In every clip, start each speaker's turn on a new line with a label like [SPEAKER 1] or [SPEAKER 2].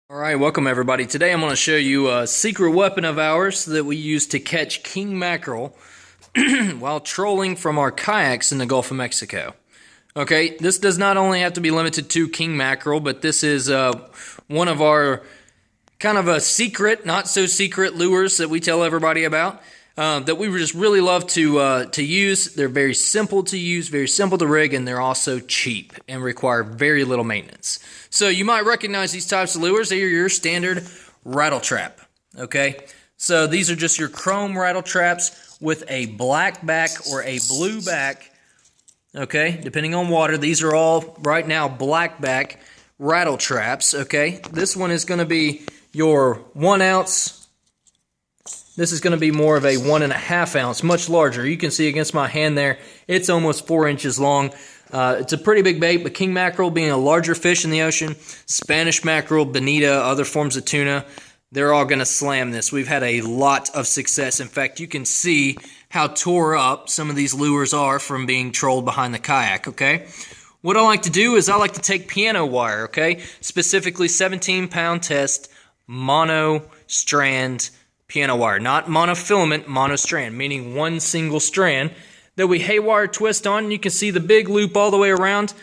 [SPEAKER 1] Alright, welcome everybody. Today I'm going to show you a secret weapon of ours that we use to catch king mackerel while trolling from our kayaks in the Gulf of Mexico. Okay, this does not only have to be limited to king mackerel, but this is one of our kind of a secret, not so secret lures that we tell everybody about. That we just really love to use. They're very simple to use, very simple to rig, and they're also cheap and require very little maintenance. So you might recognize these types of lures. They are your standard rattle trap. Okay, so these are just your chrome rattle traps with a black back or a blue back. Okay, depending on water. These are all right now black back rattle traps. Okay, this one is going to be your 1 ounce. This is going to be more of a 1.5 ounce, much larger. You can see against my hand there, it's almost 4 inches long. It's a pretty big bait, but king mackerel being a larger fish in the ocean, Spanish mackerel, bonita, other forms of tuna, they're all going to slam this. We've had a lot of success. In fact, you can see how tore up some of these lures are from being trolled behind the kayak, okay? What I like to do is I like to take piano wire, okay? Specifically 17-pound test mono strand piano wire, not monofilament, monostrand, meaning one single strand that we haywire twist on. You can see the big loop all the way around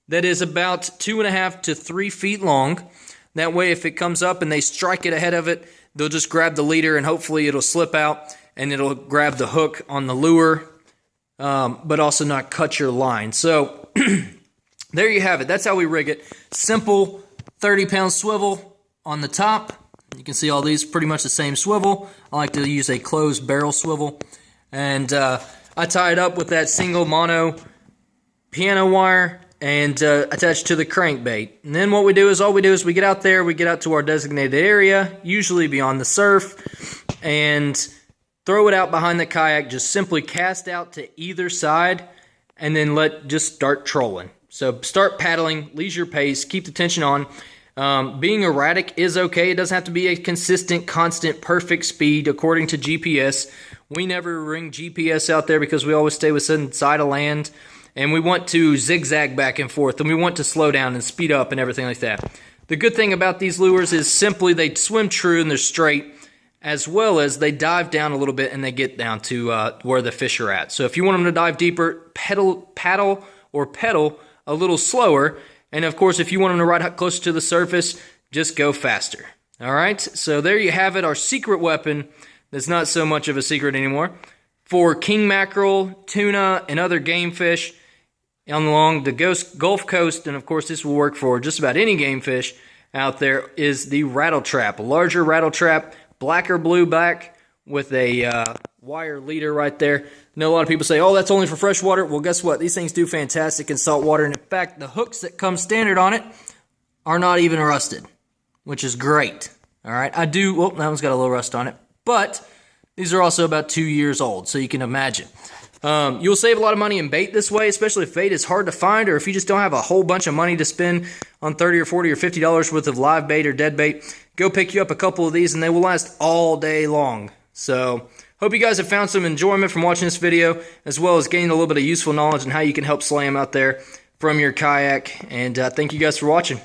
[SPEAKER 1] that is about 2.5 to 3 feet long. That way, if it comes up and they strike it ahead of it, they'll just grab the leader and hopefully it'll slip out and it'll grab the hook on the lure, but also not cut your line. So there you have it. That's how we rig it. Simple 30-pound swivel on the top. You can see all these pretty much the same swivel. I like to use a closed barrel swivel. And I tie it up with that single mono piano wire and attach to the crankbait. And then what we do is, we get out there, we get out to our designated area, usually beyond the surf, and throw it out behind the kayak. Just simply cast out to either side and then just start trolling. So start paddling, leisure pace, keep the tension on. Being erratic is okay. It doesn't have to be a consistent, constant, perfect speed according to GPS. We never ring GPS out there because we always stay within sight of land, and we want to zigzag back and forth, and we want to slow down and speed up and everything like that. The good thing about these lures is simply they swim true and they're straight, as well as they dive down a little bit and they get down to where the fish are at. So if you want them to dive deeper, paddle a little slower. And of course, if you want them to ride closer to the surface, just go faster. All right, so there you have it, our secret weapon that's not so much of a secret anymore for king mackerel, tuna, and other game fish along the Gulf Coast. And of course, this will work for just about any game fish out there, is the rattle trap. A larger rattle trap, black or blue back with a wire leader right there. I know a lot of people say, oh, that's only for freshwater. Well, guess what? These things do fantastic in saltwater. And in fact, the hooks that come standard on it are not even rusted, which is great. All right, well, that one's got a little rust on it. But these are also about 2 years old, so you can imagine. You'll save a lot of money in bait this way, especially if bait is hard to find, or if you just don't have a whole bunch of money to spend on $30 or $40 or $50 worth of live bait or dead bait. Go pick you up a couple of these, and they will last all day long. So hope you guys have found some enjoyment from watching this video, as well as gained a little bit of useful knowledge on how you can help slam out there from your kayak. And thank you guys for watching.